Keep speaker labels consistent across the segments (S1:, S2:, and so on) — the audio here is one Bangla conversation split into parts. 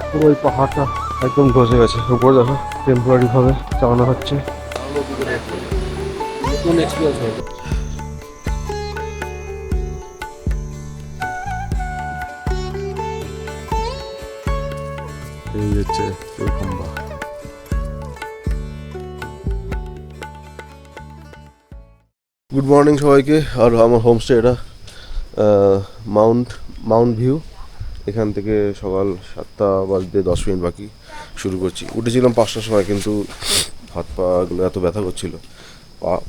S1: পুরো ওই পাহাড়টা একদম ধসে গেছে। উপরে দেখো টেম্পোরারি ভাবে চালানো হচ্ছে। এই হচ্ছে খম্বা। গুড মর্নিং সবাইকে। আর আমার হোমস্টে এটা মাউন্ট ভিউ। এখান থেকে সকাল 7টা বাজতে 10 মিনিট বাকি শুরু করছি। উঠেছিলাম 5টার সময়, কিন্তু হাত পাগুলো এত ব্যথা করছিল,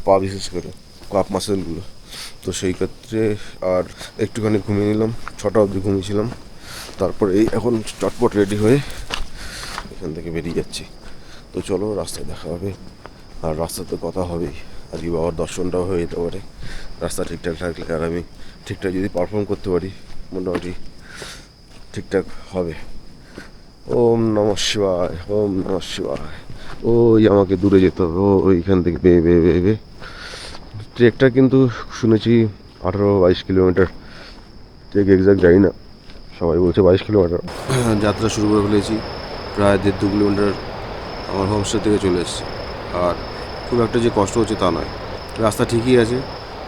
S1: পা বিশেষ করে কাপ মাসেলগুলো। তো সেই ক্ষেত্রে আর একটুখানি ঘুমিয়ে নিলাম, 6টা অবধি ঘুমিয়েছিলাম। তারপরে এই এখন চটপট রেডি হয়ে এখান থেকে বেরিয়ে যাচ্ছি। তো চলো, রাস্তায় দেখা হবে। আর রাস্তাতে কথা হবেই। আজকে বাবার দর্শনটাও হয়ে যেতে পারে রাস্তা ঠিকঠাক থাকলে। আর আমি ঠিকঠাক যদি পারফর্ম করতে পারি, মোটামুটি ঠিকঠাক হবে। ওম নমঃ শিবায়, ওম নমঃ শিবায়। ওই আমাকে দূরে যেতে হবে, ওইখান থেকে বেয়ে বেয়ে বেয়ে বেয়ে। ট্রেকটা কিন্তু শুনেছি 18-22 কিলোমিটার। ট্রেক এক্সাক্ট জানি না, সবাই বলছে 22 কিলোমিটার। যাত্রা শুরু করে ফেলেছি। প্রায় 1.5-2 কিলোমিটার আমার হোমস্টে থেকে চলে এসেছি। আর খুব একটা যে কষ্ট হচ্ছে তা নয়, রাস্তা ঠিকই আছে।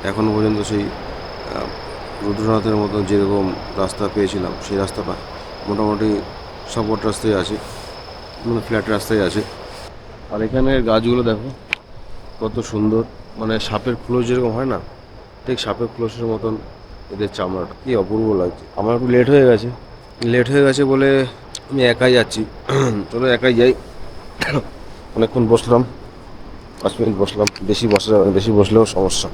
S1: এখনও পর্যন্ত সেই রুদ্রনাথের মতন যেরকম রাস্তা পেয়েছিলাম সেই রাস্তাটা মোটামুটি সাপোর্ট রাস্তায় আছে, মানে ফ্ল্যাট রাস্তায় আছে। আর এখানের গাছগুলো দেখো কত সুন্দর, মানে সাপের খোলস যেরকম হয় না, ঠিক সাপের খোলসের মতন এদের চামড়াটা, কি অপূর্ব লাগছে। আমার একটু লেট হয়ে গেছে বলে আমি একাই যাচ্ছি। চলো একাই যাই। অনেকক্ষণ বসলাম, 5 মিনিট বসলাম, বেশি বসলেও সমস্যা।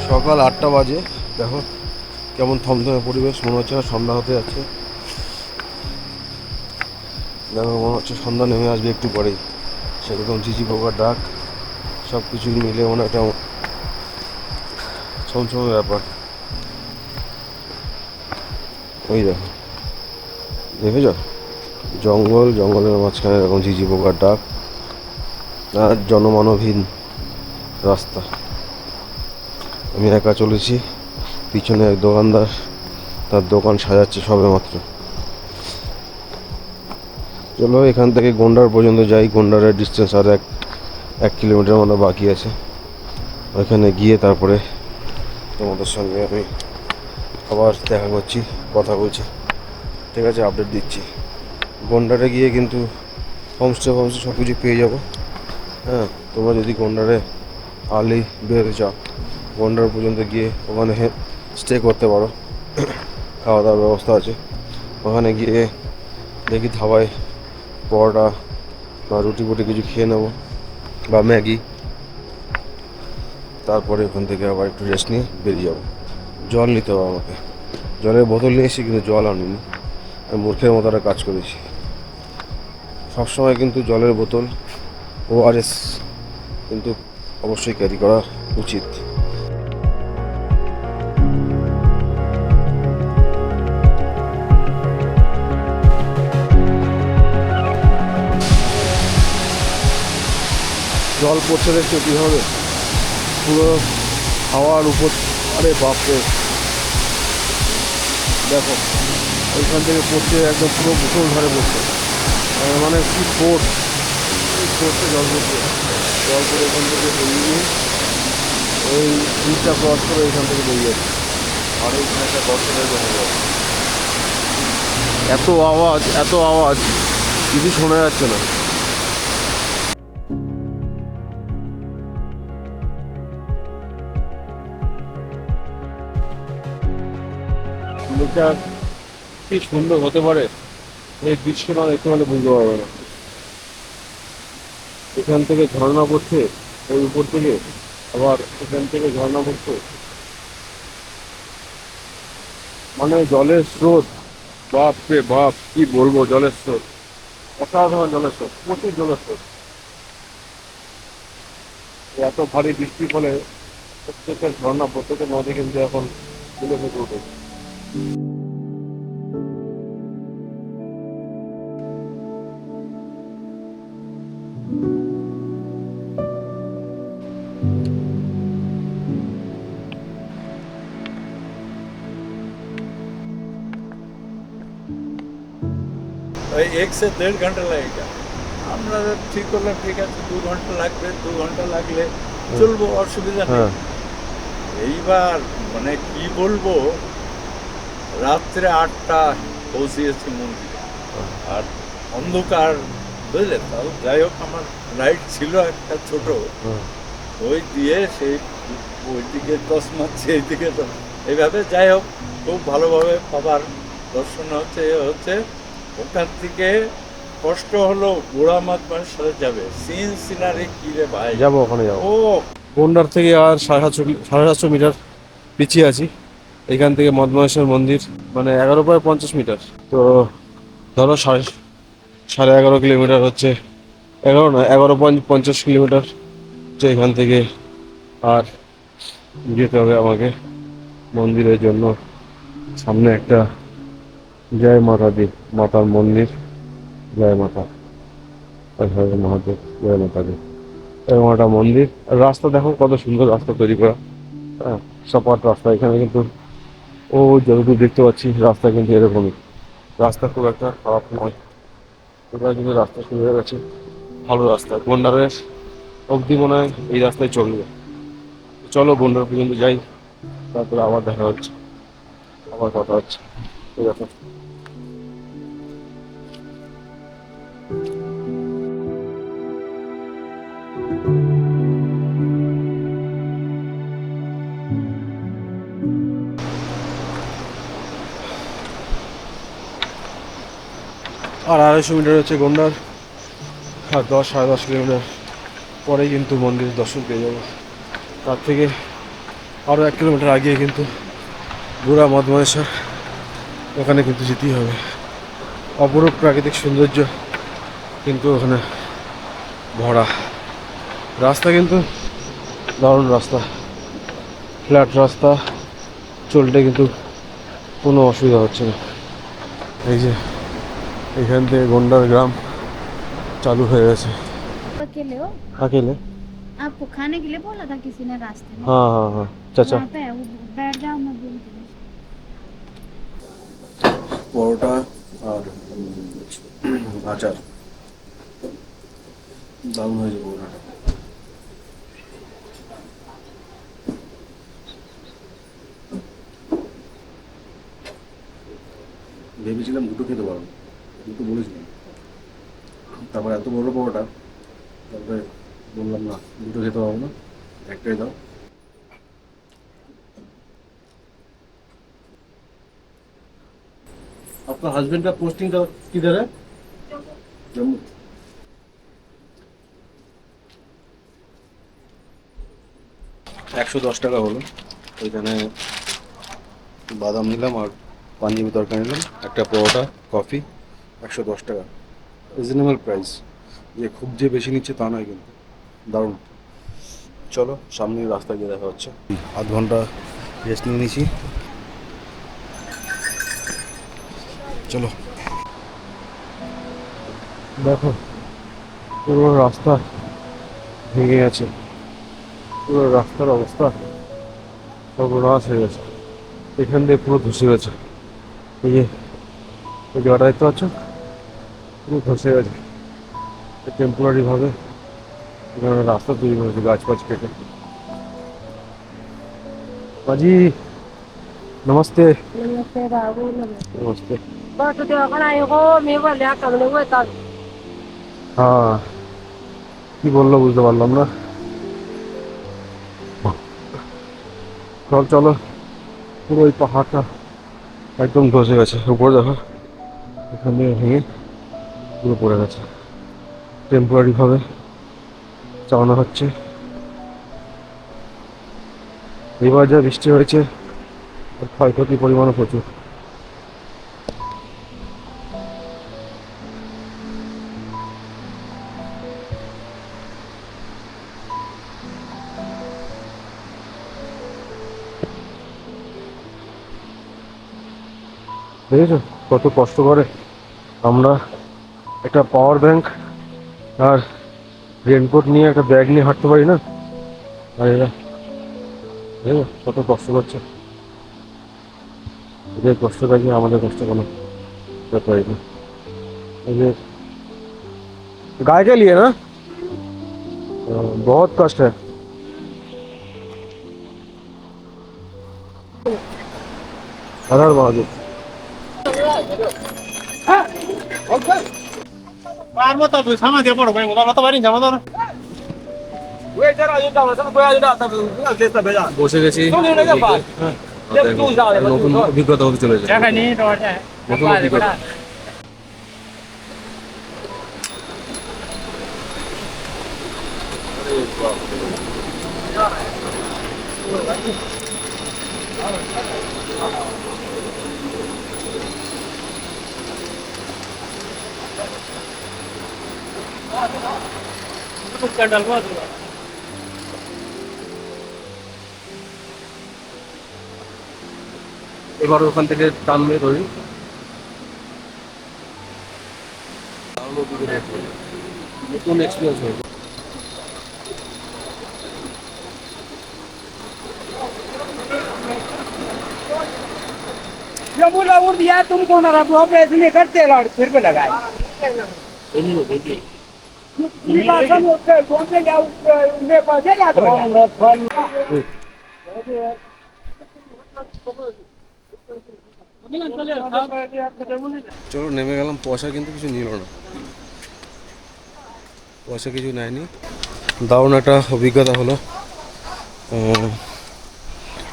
S1: সকাল 8টা বাজে, দেখো কেমন থমথমে পরিবেশ। মনে হচ্ছে না সন্ধ্যা হতে যাচ্ছে। দেখো মনে হচ্ছে সন্ধ্যা নেমে আসবে একটু পরেই। সেরকম ঝিঝি পোকার ডাক, সব কিছু মিলে মনে একটা ছমছমে ব্যাপার। ওই দেখো, দেখেছ জঙ্গলের মাঝখানে এরকম ঝিঝি পোকার ডাক। আর জনমানবহীন রাস্তা। আমি একা চলেছি, পিছনে এক দোকানদার তার দোকান সাজাচ্ছে সবে মাত্র। চলো এখান থেকে গন্ডার পর্যন্ত যাই। গন্ডারের ডিস্টেন্স আর 1 কিলোমিটার মতো বাকি আছে। ওইখানে গিয়ে তারপরে তোমাদের সঙ্গে আমি আবার দেখা করছি, কথা বলছি। ঠিক আছে, আপডেট দিচ্ছি। গন্ডারে গিয়ে কিন্তু হোমস্টে সব কিছু পেয়ে যাবো। হ্যাঁ, তোমরা যদি গন্ডারে আর্লি বেরোতে চাও, গন্ডার পর্যন্ত গিয়ে ওখানে স্টে করতে পারো। খাওয়া দাওয়ার ব্যবস্থা আছে। ওখানে গিয়ে দেখি ধাবায় পরোটা বা রুটি ফুটি কিছু খেয়ে নেবো, বা ম্যাগি। তারপরে ওখান থেকে আবার একটু রেস্ট নিয়ে বেরিয়ে যাবো। জল নিতে হবে আমাকে, জলের বোতল নিয়ে এসেছি কিন্তু জল আনিনি। আমি মূর্খের মতো একটা কাজ করেছি। সবসময় কিন্তু জলের বোতল, ORS কিন্তু অবশ্যই ক্যারি করা উচিত। জল পড়ছে দেখছো কীভাবে, পুরো হাওয়ার উপর। আরে বাপরে, দেখো ওইখান থেকে পড়ছে, একদম পুরো মুখোশ ধরে পড়ছে। মানে কি ফোর্সে জল পড়ছে। জল পড়ে এখান থেকে বেরিয়ে ওই ব্রিজটা ক্রস করে এখান থেকে বেরিয়ে যাচ্ছে। আর এইখানে একটা বর্ষণের জমে যায়। এত আওয়াজ, কিছু শোনা যাচ্ছে না। এটা কি সুন্দর হতে পারে এই দৃশ্য না দেখতে হলে বুঝতে পারবে না। এখান থেকে ঝর্ণা পড়ছে, ওই উপর থেকে আবার এখান থেকে ঝর্ণা পড়ছে। মানে জলের স্রোত, বাপ রে বাপ, কি বলবো, জলের স্রোত অসাধারণ, জলের স্রোত, প্রচুর জলের স্রোত। এত ভারী বৃষ্টির ফলে প্রত্যেকের ঝর্ণা, প্রত্যেকের নদী কিন্তু এখন তুলে ফেটে উঠেছে।
S2: ওই 1 से 1.5 घंटा लगेगा। আমরা ঠিক করলাম ঠিক আছে 2 ঘন্টা লাগবে, 2 ঘন্টা লাগলে চলবো, অসুবিধা নেই।
S1: হ্যাঁ
S2: এইবার মানে কি বলবো, রাত্রে 8টা পৌঁছিয়েছি মন্দিরে, আর অন্ধকার, বুঝলে। তাও যাই হোক, আমার লাইট ছিল একটা ছোট,
S1: হ্যাঁ
S2: ওই দিয়ে সেই ওইদিকে টস মারছে, এইদিকে এইভাবে যাই হোক খুব ভালোভাবে বাবার দর্শন হচ্ছে। হচ্ছে ওখান থেকে কষ্ট হলো, বুড়া মাতমার সাথে যাবে, সিনারি কি রে ভাই।
S1: যাবো, ওখানে যাবো।
S2: ও
S1: গন্ডার থেকে আর 750 মিটার পিছিয়ে আছি। এখান থেকে মদমাহেশ্বর মন্দির মানে 11.50 মিটার। তো ধরো সাড়ে 11 কিলোমিটার হচ্ছে, 11 না 11.50 কিলোমিটার হচ্ছে এখান থেকে। আর যেতে হবে আমাকে মন্দিরের জন্য। সামনে একটা জয় মাতা দি, মাতার মন্দির, জয় মাতা, জয় মহাদেব, জয় মাতা দি, এরকম একটা মন্দির। আর রাস্তা দেখো কত সুন্দর রাস্তা তৈরি করা, হ্যাঁ সপাট রাস্তা। এখানে কিন্তু ও যতদূর দেখতে পাচ্ছি রাস্তা কিন্তু এরকমই, রাস্তা খুব একটা খারাপ নয়। এবার কিন্তু রাস্তা শুরু হয়ে গেছে, ভালো রাস্তা। গন্ডারের অবধি মনে হয় এই রাস্তায় চলবে। চলো গন্ডার পর্যন্ত যাই, তারপরে আবার দেখা হচ্ছে, আবার কথা হচ্ছে, ঠিক আছে। আর 250 মিটার হচ্ছে গন্ডার, আর 10 সাড়ে 10 কিলোমিটার পরেই কিন্তু মন্দিরের দর্শন পেয়ে যাবো। তার থেকে আরও 1 কিলোমিটার আগে কিন্তু বুড়া মদমাহেশ্বর, ওখানে কিন্তু যেতেই হবে। অপরূপ প্রাকৃতিক সৌন্দর্য কিন্তু ওখানে ভরা। রাস্তা কিন্তু দারুণ রাস্তা, ফ্ল্যাট রাস্তা, চলতে কিন্তু কোনো অসুবিধা হচ্ছে না। এই যে এখান থেকে গন্ডার গ্রাম চালু হয়ে গেছে।
S3: अकेले हो?
S1: अकेले?
S3: आपको खाने के लिए बोला था किसी ने रास्ते में?
S1: हाँ हाँ हाँ चाचा।
S3: वहाँ पे है, वो बैठ जाओ, मैं बोलती हूँ।
S1: পরোটা আর আচার, দারুণ হয়েছে পরোটাটা। ভেবেছিলাম দুটো খেতে পারবো, দুটো বলেছিলাম, তারপর এত বড় পরোটা, তারপরে বললাম না দুটো খেতে পারবো না, একটাই দাও। আপনার হাজবেন্ড का पोस्टिंग किधर है? जम्मू। 110 টাকা হলো। ওইখানে বাদাম নিলাম আর পাঞ্জাবি তরকারি নিলাম, একটা পরোটা, কফি, 110 টাকা, রিজনেবল প্রাইস। যে খুব যে বেশি নিচ্ছে তা নয় কিন্তু, দারুণ। চলো সামনে রাস্তায় গিয়ে দেখা হচ্ছে। আধ ঘন্টা রেস্ট নিয়ে নিয়েছি, চলো। দেখো পুরো রাস্তা ভেঙে গেছে, পুরো রাস্তার অবস্থা সর্বনাশ হয়ে গেছে। এখান দিয়ে পুরো ধসে গেছে, এই যে এই জায়গাটা দেখতে পাচ্ছ, পুরো ধসে গেছে। টেম্পোরারি ভাবে এখানে রাস্তা তৈরি করেছে গাছ ফাছ কেটে। बाजी नमस्ते।
S3: नमस्ते बाबू, नमस्ते।
S1: नमस्ते।
S3: बस दवाखाना आयो मैं बोले कमले हुए तब।
S1: হ্যাঁ কি বললো বুঝতে পারলাম না। চল চলো, পুরো ওই পাহাড়টা একদম ধসে গেছে, উপরে দেখো এখানে ভেঙে পুরো পড়ে গেছে। টেম্পোরারি ভাবে চালানো হচ্ছে। এবার যা বৃষ্টি হয়েছে ক্ষয়ক্ষতির পরিমাণও প্রচুর। দেখেছো কত কষ্ট করে আমরা একটা পাওয়ার ব্যাংক আর রেনকোট নিয়ে একটা ব্যাগ নিয়ে হাঁটতে পারি না, আর এরা দেখো কত কষ্ট করছে। এদের কষ্ট থাকলে আমাদের কষ্ট কোনো ব্যাপারই না।
S4: ये गाय के लिए ना बहुत कष्ट है। हर महादेव। বসে গেছি নতুন অভিজ্ঞতা হতে চলেছে নতুন অভিজ্ঞতা। এবার ওখান থেকে টানবে ধরি নতুন এক্সপিরিয়েন্স হয়েছে।
S3: दिया तुमको ना ऑपरेशन करते फिर पे लगाए
S4: চলো নেমে গেলাম। পয়সা কিন্তু কিছু নিল না, পয়সা কিছু নেয়নি। দারুণ একটা অভিজ্ঞতা হলো।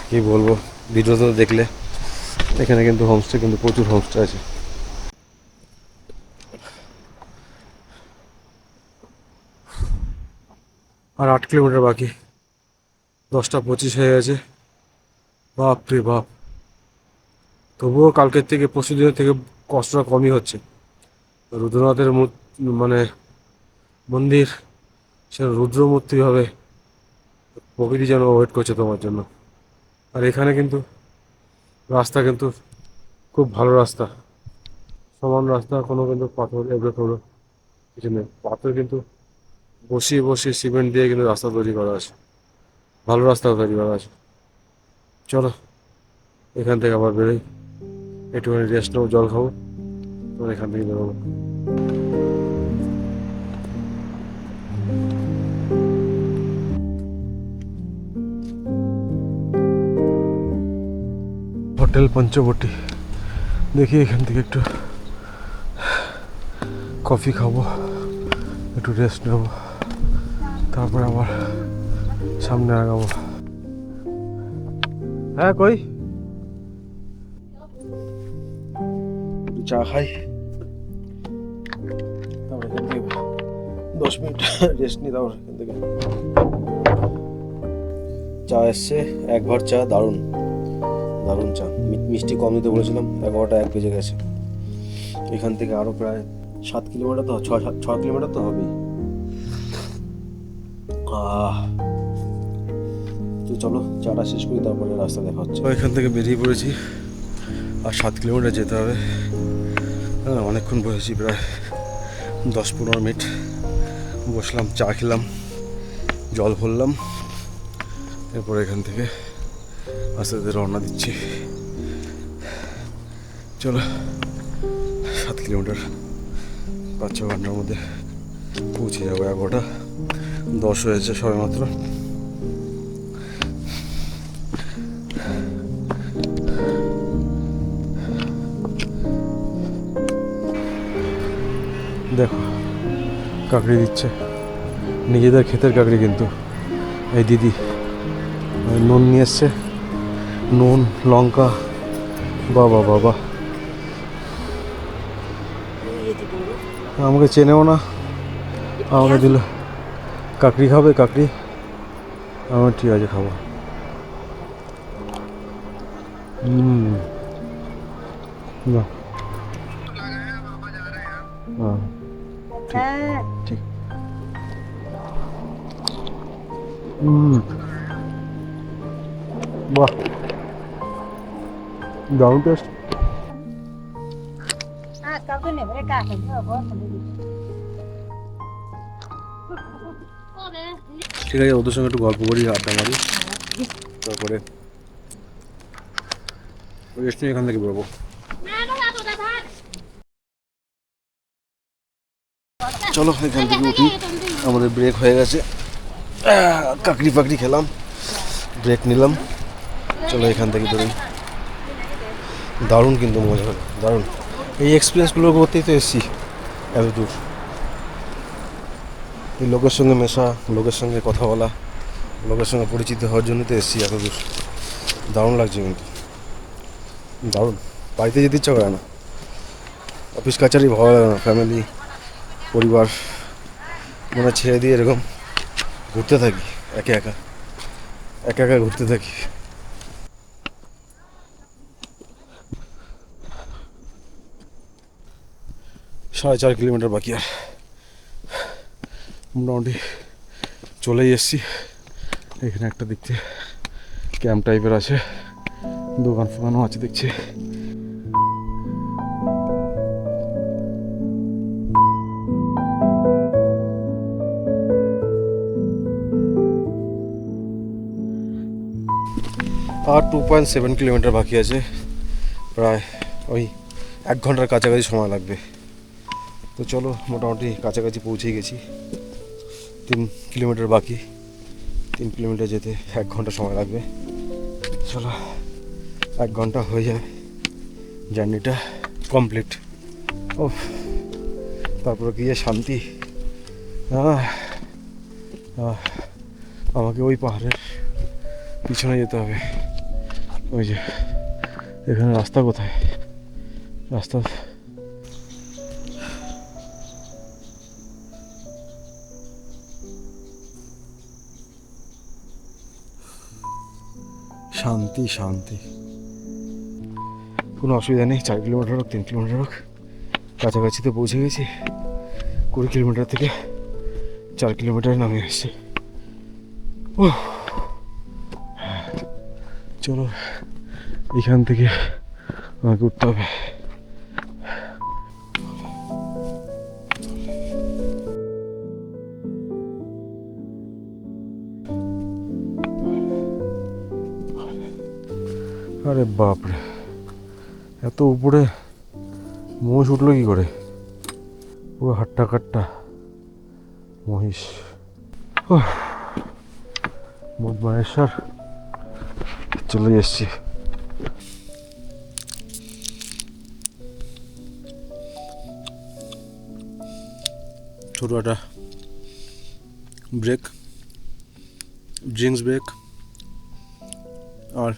S4: কি বলবো, ভিডিওতে দেখলে এখানে কিন্তু হোমস্টে কিন্তু প্রচুর হোমস্টে আছে। আর 8 কিলোমিটার বাকি, 10টা 25 হয়ে গেছে। বাপ রে বাপ, তবুও কালকের থেকে পরশু দিনের থেকে কষ্টটা কমই হচ্ছে। রুদ্রনাথের মানে মন্দির, সে রুদ্রমূর্তিভাবে প্রকৃতি যেন ওয়েট করছে তোমার জন্য। আর এখানে কিন্তু রাস্তা কিন্তু খুব ভালো রাস্তা, সমান রাস্তা, কোনো কিন্তু পাথর এবড়ো খেবড়ো কিছু নেই। পাথর কিন্তু বসিয়ে বসিয়ে সিমেন্ট দিয়ে কিন্তু রাস্তা তৈরি করা আছে, ভালো রাস্তা তৈরি করা আছে। চলো এখান থেকে আবার বেরোই, একটুখানি রেস্ট নেবো, জল খাবো, তখন এখান থেকে বেরোবো। হোটেল পঞ্চবটি, দেখি এখান থেকে একটু কফি খাবো, একটু রেস্ট নেব, তারপরে আবার সামনে আগাবো। হ্যাঁ কই একটু চা খাই, তারপরে এখান থেকে 10 মিনিট রেস্ট নিই, তারপর এখান থেকে চা এসছে, 1 ঘর চা, দারুণ দারুণ চা। মিষ্টি কম দিতে বলেছিলাম, 11টা 1 বেজে গেছে। এখান থেকে আরও প্রায় 7 কিলোমিটার, তো 6 কিলোমিটার তো হবেই। তো চলো চাটা শেষ করি, তারপরে রাস্তা দেখা হচ্ছে। এখান থেকে বেরিয়ে পড়েছি, আর 7 কিলোমিটার যেতে হবে। হ্যাঁ, অনেকক্ষণ বসেছি, প্রায় 10-15 মিনিট বসলাম, চা খেলাম, জল ভরলাম, এরপর এখান থেকে আস্তে আস্তে রওনা দিচ্ছি। চলো 7 কিলোমিটার 5-6 ঘন্টার মধ্যে পৌঁছে যাবো। 11টা 10 হয়েছে সবে মাত্র। দেখো কাকড়ি দিচ্ছে, নিজেদের ক্ষেতের কাকড়ি কিন্তু। এই দিদি নুন নিয়ে এসছে, নুন, লঙ্কা, বাবা বাবা, আমাকে চেনেও না, আমাকে দিল কাকড়ি খাবে, কাকড়ি। আমার ঠিক আছে, খাবো। না ঠিক। বাহ, দারুণ টেস্ট। ঠিক আছে, ওদের সঙ্গে একটু গল্প করি, আড্ডা মারি, তারপরে রেস্ট নিয়ে এখান থেকে বেরোবো।
S1: চলো এখান থেকে উঠি, আমাদের ব্রেক হয়ে গেছে, কাকড়ি ফাকড়ি খেলাম, ব্রেক নিলাম, চলো এখান থেকে বেরোই। দারুণ কিন্তু মজা হলো, দারুণ। এই এক্সপিরিয়েন্সগুলো করতেই তো এসেছি এত দূর, এই লোকের সঙ্গে মেশা, লোকের সঙ্গে কথা বলা, লোকের সঙ্গে পরিচিত হওয়ার জন্য তো এসেছি এত দূর। দারুণ লাগছে কিন্তু, দারুণ। বাড়িতে যেতে ইচ্ছা করে না, অফিস কাছারি ভালো লাগে না, ফ্যামিলি পরিবার মানে ছেড়ে দিয়ে এরকম ঘুরতে থাকি, একা একা একা একা ঘুরতে থাকি। 4.5 কিলোমিটার বাকি, আর মোটামুটি চলেই এসছি। এখানে একটা দেখতে ক্যাম্প টাইপের আছে, দোকান ফোকানও আছে দেখছি। আর 2.7 কিলোমিটার বাকি আছে, প্রায় ওই 1 ঘন্টার কাছাকাছি সময় লাগবে। তো চলো মোটামুটি কাছাকাছি পৌঁছে গেছি। 3 কিলোমিটার বাকি, 3 কিলোমিটার যেতে 1 ঘন্টা সময় লাগবে। চলো 1 ঘন্টা হয়ে যায়, জার্নিটা কমপ্লিট। ও তারপরে কি যে শান্তি। আমাকে ওই পাহাড়ের পিছনে যেতে হবে। ওই যে এখানে রাস্তা কোথায়, রাস্তা শান্তি শান্তি, কোনো অসুবিধা নেই। 4 কিলোমিটার হোক 3 কিলোমিটার হোক, কাছাকাছি তো পৌঁছে গেছি। 20 কিলোমিটার থেকে 4 কিলোমিটার নামে এসেছি। ও চলো এখান থেকে আমাকে উঠতে হবে। আরে বাপরে, এত উপরে মহিষ উঠলো কি করে? পুরো হাট্টা কাট্টা মহিষ। মহেশ্বর চলে এসছি। ছোট একটা ব্রেক, ড্রিঙ্কস ব্রেক, আর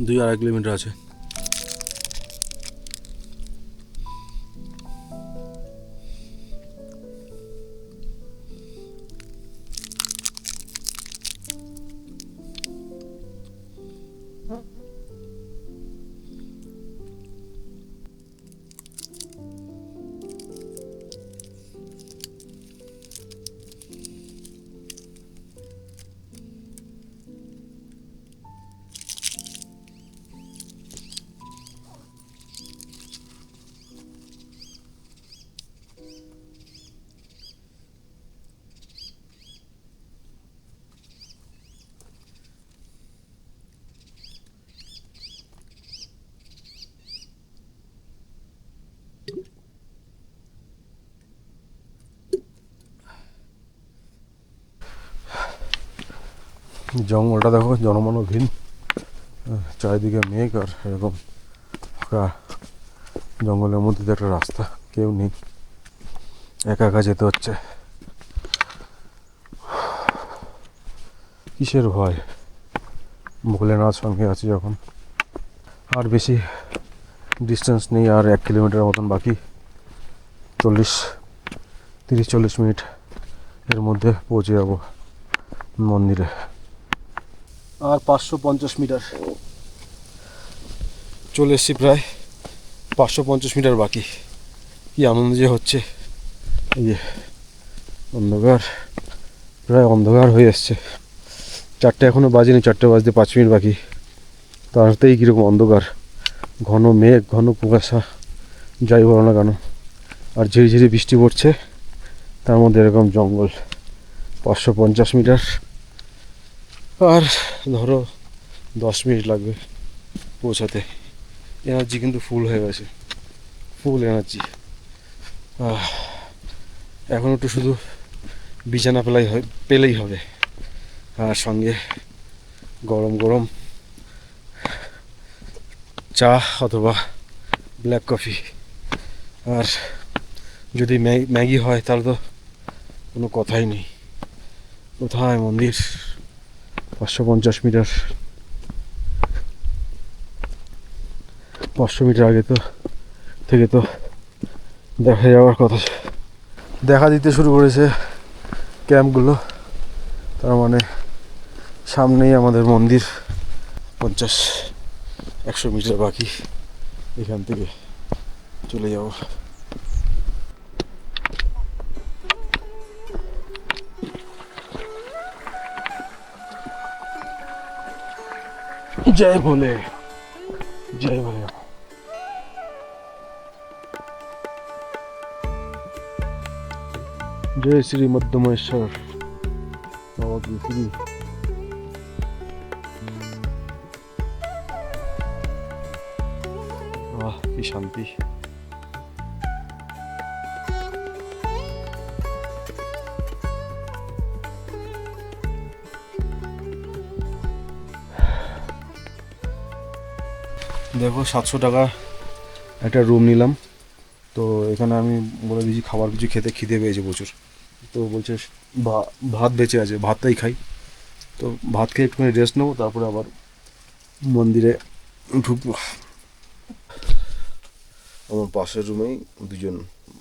S1: 2-2.5 কিলোমিটার আছে। জঙ্গলটা দেখো, জনমানবহীন, চারিদিকে মেঘ, আর এরকম ফাঁকা জঙ্গলের মধ্যে দিয়ে একটা রাস্তা, কেউ নেই, একা একা যেতে হচ্ছে। কিসের ভয়, ভোলেনাথ সঙ্গে আছি যখন। আর বেশি ডিস্টেন্স নেই, আর 1 কিলোমিটার মতন বাকি। 30-40 মিনিট এর মধ্যে পৌঁছে যাব মন্দিরে। আর 550 মিটার চলে এসেছি, প্রায় 550 মিটার বাকি। কি আনন্দ যে হচ্ছে। এই যে অন্ধকার, প্রায় অন্ধকার হয়ে এসছে। 4টে এখনো বাজেনি, 4টে বাজতে 5 মিনিট বাকি। তারতেই কীরকম অন্ধকার, ঘন মেঘ, ঘন কুয়াশা, যাই বলো না কেন। আর ঝিরিঝিরি বৃষ্টি পড়ছে, তার মধ্যে এরকম জঙ্গল। 550 মিটার, আর ধরো 10 মিনিট লাগবে পৌঁছাতে। এনার্জি কিন্তু ফুল হয়ে গেছে, ফুল এনার্জি।
S4: এখন একটু শুধু বিছানা পেলেই হবে, আর সঙ্গে গরম গরম চা অথবা ব্ল্যাক কফি। আর যদি ম্যাগি হয় তাহলে তো কোনো কথাই নেই। কোথায় মন্দির? 550 মিটার, 500 মিটার আগে থেকে তো দেখা যাওয়ার কথা। দেখা দিতে শুরু করেছে ক্যাম্পগুলো, তার মানে সামনেই আমাদের মন্দির। 50-100 মিটার বাকি এখান থেকে চলে যাব। জয় ভোলে, জয় ভোলে। जय श्री मध्यमेश्वर बाबा की श्री। वाह की शांति। দেখো 700 টাকা একটা রুম নিলাম। তো এখানে আমি বলে দিয়েছি খাবার কিছু খেতে খিদে পেয়েছে প্রচুর। তো বলছে ভাত বেঁচে আছে, ভাতটাই খাই। তো ভাত খেয়ে একটুখানি রেস্ট নেবো, তারপরে আবার মন্দিরে ঢুকবো।
S1: আমার পাশের রুমেই দুজন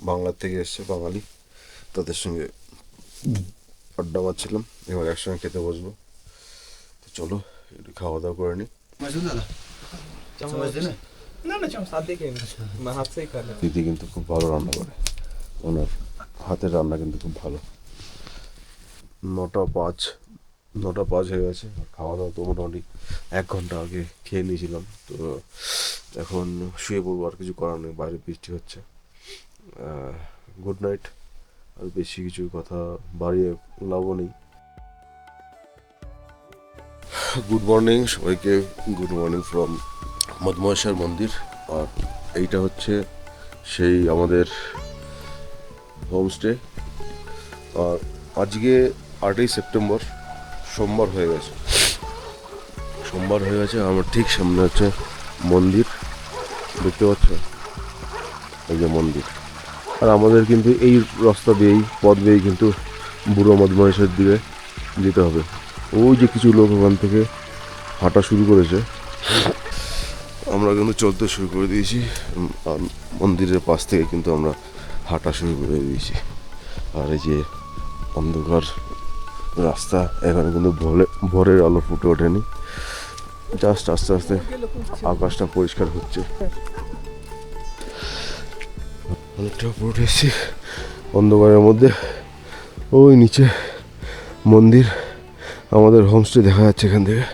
S1: বাংলার থেকে এসছে, বাঙালি, তাদের সঙ্গে আড্ডা মারছিলাম। এবার একসঙ্গে খেতে বসবো। তো চলো একটু খাওয়া দাওয়া করে নিই। দিদি কিন্তু খুব ভালো রান্না করে, ওনার হাতের রান্না কিন্তু খুব ভালো। 9:05 হয়ে গেছে। খাওয়া দাওয়া তো মোটামুটি 1 ঘন্টা আগে খেয়ে নিয়েছিলাম। তো এখন শুয়ে পড়বো, আর কিছু করার নেই, বাইরে বৃষ্টি হচ্ছে। Good night. আর বেশি কিছু কথা বাড়িয়ে লাভও নেই। গুড মর্নিং সবাইকে, গুড মর্নিং ফ্রম মদমহেশ্বর মন্দির। আর এইটা হচ্ছে সেই আমাদের হোমস্টে। আর আজকে 8ই সেপ্টেম্বর, সোমবার হয়ে গেছে। আমার ঠিক সামনে হচ্ছে মন্দির, দেখতে পাচ্ছ, এই যে মন্দির। আর আমাদের কিন্তু এই রাস্তা দিয়েই, পথ দিয়েই কিন্তু বুড়ো মদমহেশ্বর দিকে যেতে হবে। ওই যে কিছু লোক ওখান থেকে হাঁটা শুরু করেছে, আমরা কিন্তু চলতে শুরু করে দিয়েছি। আর মন্দিরের পাশ থেকে কিন্তু আমরা হাঁটা শুরু করে দিয়েছি। আর এই যে অন্ধকার রাস্তা, এখানে কিন্তু ভোরের আলো ফুটে ওঠেনি, জাস্ট আস্তে আস্তে আকাশটা পরিষ্কার হচ্ছে। অনেকটা উপরে উঠে এসেছি অন্ধকারের মধ্যে। ওই নিচে মন্দির, আমাদের হোমস্টে দেখা যাচ্ছে এখান থেকে।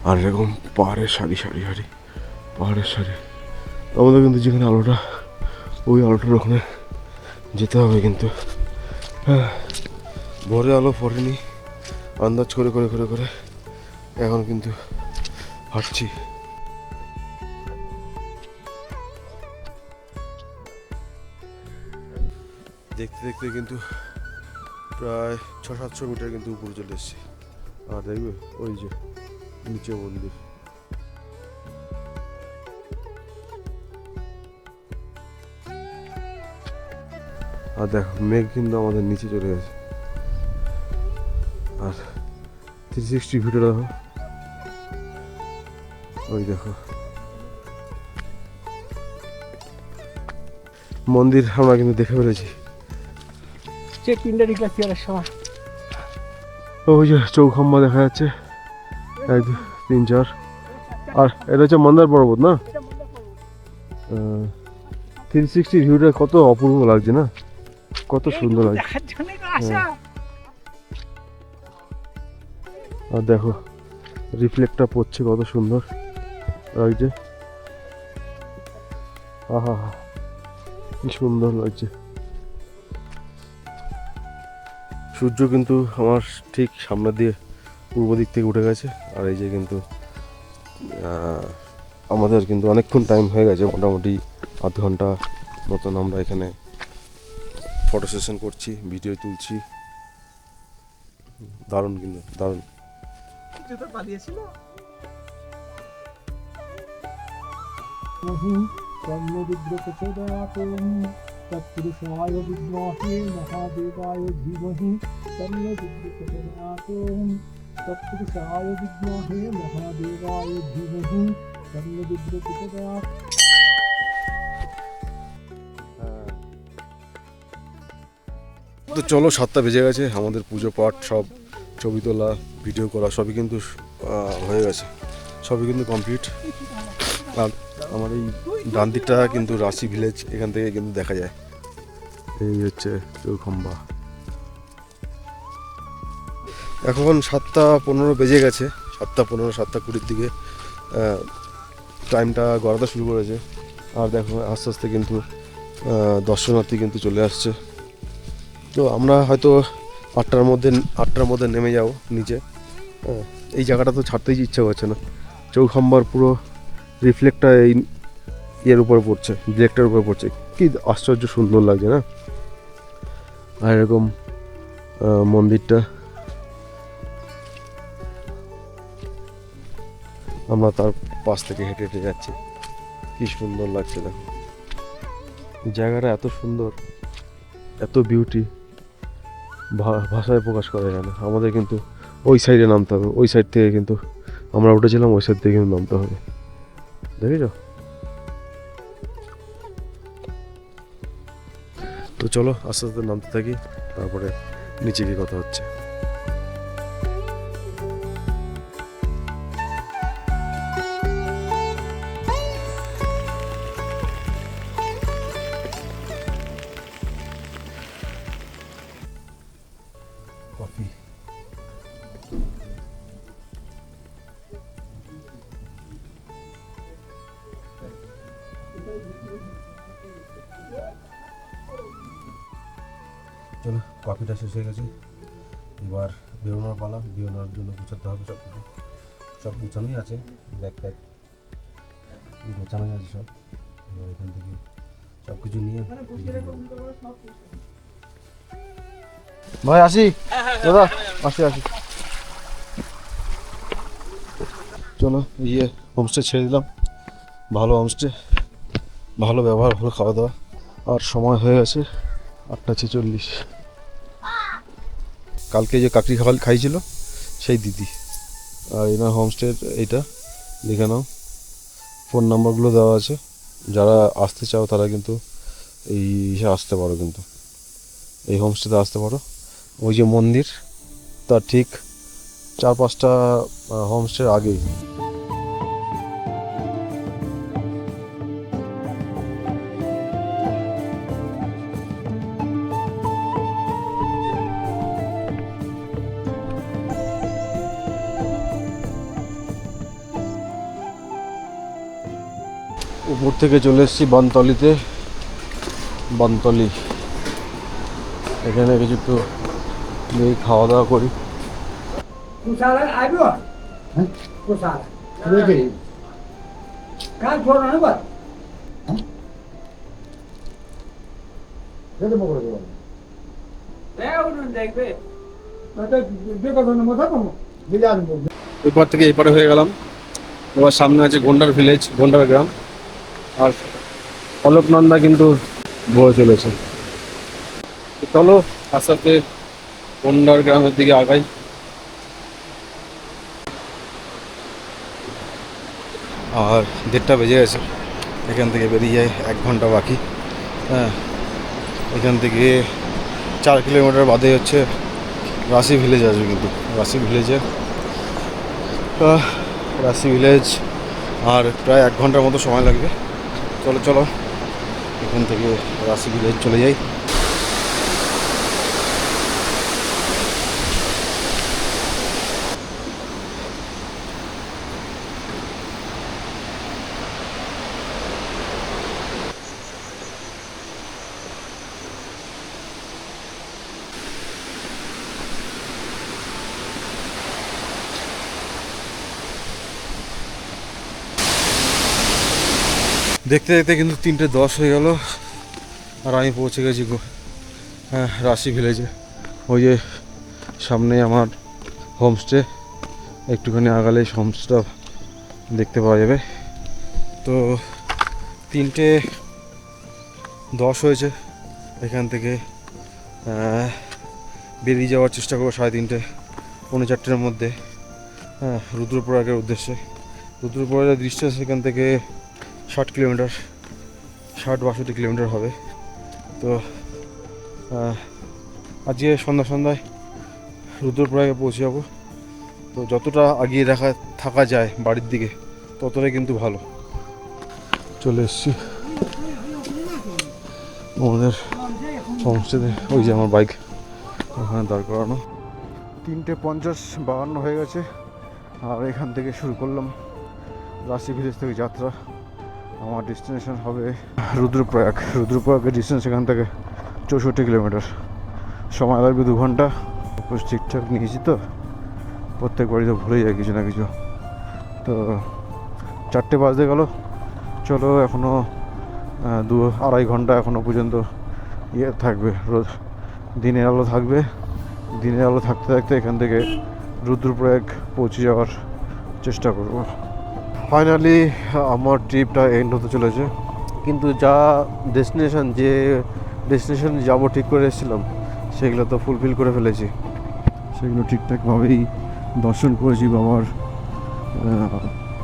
S1: আর এরকম পাহাড়ের সারি পাহাড়ের সারি। আমাদের কিন্তু যেখানে আলোটা, ওই আলোটার ওখানে যেতে হবে। কিন্তু হ্যাঁ, ভোরে আলো পড়েনি, আন্দাজ করে এখন কিন্তু হাঁটছি। দেখতে দেখতে কিন্তু প্রায় 600-700 মিটার কিন্তু উপরে চলে এসেছি। আর দেখবে ওই যে নিচে মন্দির। আর দেখো মেঘ কিন্তু আমাদের নিচে চলে গেছে। আর 360 ভিডিও দেখো, ওই দেখো মন্দির আমরা কিন্তু দেখে ফেলেছি। ওই যে চৌখাম্বা দেখা যাচ্ছে, 1 2 3 4। আর এটা হচ্ছে মন্দার পর্বত না? 360 ভিউটা কত অপূর্ব লাগছে না, কত সুন্দর লাগছে। আর দেখো রিফ্লেক্টটা পড়ছে, কত সুন্দর লাগছে। আহা কি সুন্দর লাগছে। সূর্য কিন্তু আমার ঠিক সামনে দিয়ে পূর্ব দিক থেকে উঠে গেছে। আর এই যে কিন্তু আমাদের কিন্তু অনেকক্ষণ টাইম হয়ে গেছে, মোটামুটি আধ ঘন্টা মতন আমরা এখানে ফটো সেশন করছি, ভিডিও তুলছি। দারুণ কিন্তু দারুণ।
S5: तत्पुरुषाय विद्महे महादेवाय धीमहि तन्नो विद्युत्प्रचोदयात्। तत्पुरुषाय विद्महे महादेवाय धीमहि तन्नो विद्युत्प्रचोदयात्।
S1: তো চলো, 7টা বেজে গেছে, আমাদের পুজো পাঠ সব, ছবি তোলা, ভিডিও করা সবই কিন্তু হয়ে গেছে, সবই কিন্তু কমপ্লিট। আর আমার এই ডান দিকটা কিন্তু রাশি ভিলেজ, এখান থেকে কিন্তু দেখা যায়। এই হচ্ছে চৌখাম্বা। এখন 7টা 15 বেজে গেছে, 7টা 15, 7টা 20 দিকে টাইমটা গড়াতে শুরু করেছে। আর দেখো আস্তে আস্তে কিন্তু দর্শনার্থী কিন্তু চলে আসছে। তো আমরা হয়তো 8টার মধ্যে নেমে যাব নিচে। এই জায়গাটা তো ছাড়তেই ইচ্ছা করছে না। চৌখাম্বার পুরো রিফ্লেক্টটা এই ইয়ের উপরে পড়ছে, ব্লেকটার উপরে পড়ছে, কি আশ্চর্য সুন্দর লাগছে না? আর এরকম মন্দিরটা আমরা তার পাশ থেকে হেঁটে হেঁটে যাচ্ছি, কি সুন্দর লাগছে দেখো। জায়গাটা এত সুন্দর, এত বিউটি, ভাষায় প্রকাশ করা যায় না। আমাদের কিন্তু ওই সাইডে নামতে হবে, ওই সাইড থেকে কিন্তু আমরা উঠেছিলাম, ওই সাইড থেকে কিন্তু নামতে হবে, দেখেছ? তো চলো আস্তে আস্তে নামতে থাকি, তারপরে নিচে গিয়ে কথা হচ্ছে। কফি চলো, কফিটা শেষ হয়ে গেছে, এবার বেরোনোর পালা। বেরোনোর জন্য গুছাতে হবে সব কিছু, সব গুছানোই আছে, ব্যাগ ট্যাগ গোছানোই আছে সব। এবার এখান থেকে সব কিছু নিয়ে ভাই আসি, দাদা আসি। চলো, ইয়ে হোমস্টে ছেড়ে দিলাম, ভালো হোমস্টে, ভালো ব্যবহার, ভালো খাওয়া দাওয়া। আর সময় হয়ে গেছে 8টা 46। কালকে যে কাকড়ি খাইছিল সেই দিদি, আর এনার হোমস্টের এইটা লিখে নাও, ফোন নাম্বারগুলো দেওয়া আছে। যারা আসতে চাও তারা কিন্তু এই আসতে পারো, কিন্তু এই হোমস্টেতে আসতে পারো। ওই যে মন্দির, তার ঠিক 4-5টা হোমস্টের আগেই। উপর থেকে চলে এসেছি বানতলিতে, বানতলি। এখানে কিছু একটু খাওয়া দাওয়া করি।
S5: कुशाला आयो हैं कुशाला वेगे काल छोड़ना ना बात हैं ये तो पकड़ दो देखबे तो देखो तो मत करो बिलान बोल
S4: এপার থেকে এপারে হয়ে গেলাম। এবার সামনে আছে গন্ডার ভিলেজ, গন্ডার গ্রাম। আর অলোকনন্দা কিন্তু বয়ে চলেছে। চলো আস্তে আস্তে গন্ডার গ্রামের দিকে আগাই।
S1: আর 1:30 বেজে গেছে, এখান থেকে বেরিয়ে যায় 1 ঘন্টা বাকি। হ্যাঁ, এখান থেকে 4 কিলোমিটার বাদে হচ্ছে রাশি ভিলেজ আসবে, কিন্তু রাশি ভিলেজে রাশি ভিলেজ আর প্রায় 1 ঘন্টার মতো সময় লাগবে। চলো এখান থেকে রাশি ভিলেজ চলে যাই। দেখতে দেখতে কিন্তু 3:10 হয়ে গেল, আর আমি পৌঁছে গেছি
S4: হ্যাঁ রাশি ভিলেজে। ওই যে সামনে আমার হোমস্টে, একটুখানি আগালেই হোমস্টেটা দেখতে পাওয়া যাবে। তো 3:10 হয়েছে, এখান থেকে বেরিয়ে যাওয়ার চেষ্টা করবো 3:30 পৌনে 4টের মধ্যে, হ্যাঁ, রুদ্রপ্রয়াগের উদ্দেশ্যে। রুদ্রপ্রয়াগের ডিস্টেন্স এখান থেকে 60 কিলোমিটার, 60-62 কিলোমিটার হবে। তো আজকে সন্ধ্যায় রুদ্রপ্রয়াগে পৌঁছে যাবো। তো যতটা আগিয়ে থাকা যায় বাড়ির দিকে ততটাই কিন্তু ভালো। চলে এসছি আমাদের হোমস্টেতে। ওই যে আমার বাইক ওখানে দাঁড় করানো। 3:50-52 হয়ে গেছে, আর এখান থেকে শুরু করলাম রাশি ভিলেজ থেকে যাত্রা। আমার ডেস্টিনেশন হবে রুদ্রপ্রয়াগ। রুদ্রপ্রয়াগের ডিস্টেন্স এখান থেকে 64 কিলোমিটার, সময় লাগবে 2 ঘন্টা। ঠিকঠাক নিয়েছি তো, প্রত্যেকবারই তো ভুলে যায় কিছু না কিছু। তো 4টে বাজতে গেল, চলো এখনও 2-2.5 ঘন্টা এখনও পর্যন্ত থাকবে, রোজ দিনের আলো থাকবে। দিনের আলো থাকতে থাকতে এখান থেকে রুদ্রপ্রয়াগ পৌঁছে যাওয়ার চেষ্টা করব। ফাইনালি আমার ট্রিপটা এন্ড হতে চলেছে, কিন্তু যে ডেস্টিনেশন যাবো ঠিক করে এসেছিলাম সেগুলো তো ফুলফিল করে ফেলেছি। সেগুলো ঠিকঠাকভাবেই দর্শন করেছি বাবার।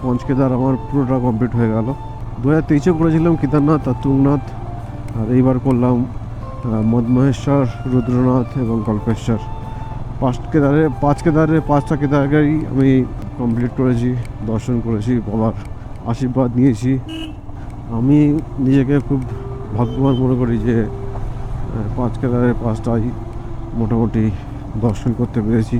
S4: পঞ্চকেদার আমার পুরোটা কমপ্লিট হয়ে গেল। 2023-এ করেছিলাম কেদারনাথ আর তুংনাথ, আর এইবার করলাম মদমহেশ্বর, রুদ্রনাথ এবং কল্পেশ্বর। 5টা কেদারকেই আমি কমপ্লিট করেছি, দর্শন করেছি, বাবার আশীর্বাদ নিয়েছি। আমি নিজেকে খুব ভাগ্যবান মনে করি যে 5 কেদারের 5টাই মোটামুটি দর্শন করতে পেরেছি।